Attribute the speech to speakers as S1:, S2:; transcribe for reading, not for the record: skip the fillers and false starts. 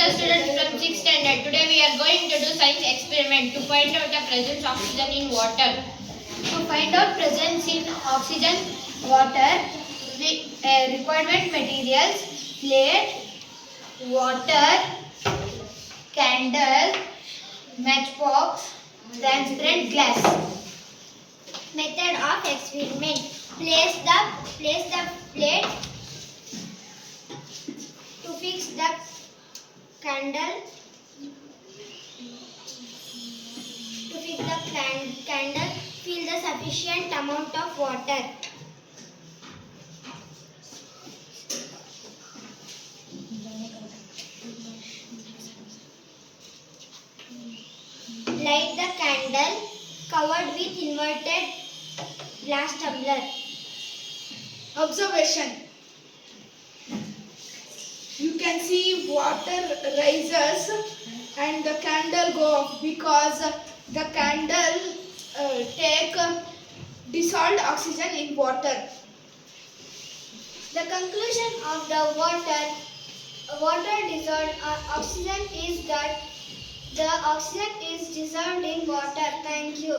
S1: Hello students from 6th standard. Today we are going to do science experiment to find out the presence of oxygen in water. To find out presence in oxygen water, requirement materials: plate, water, candle, matchbox, transparent glass. Method of experiment: place the plate to fix the candle. Candle, fill the sufficient amount of water. Light the candle covered with inverted glass tumbler.
S2: Observation. You can see water rises and the candle go off because the candle take dissolved oxygen in water.
S1: The conclusion of the water dissolved oxygen is that the oxygen is dissolved in water. Thank you.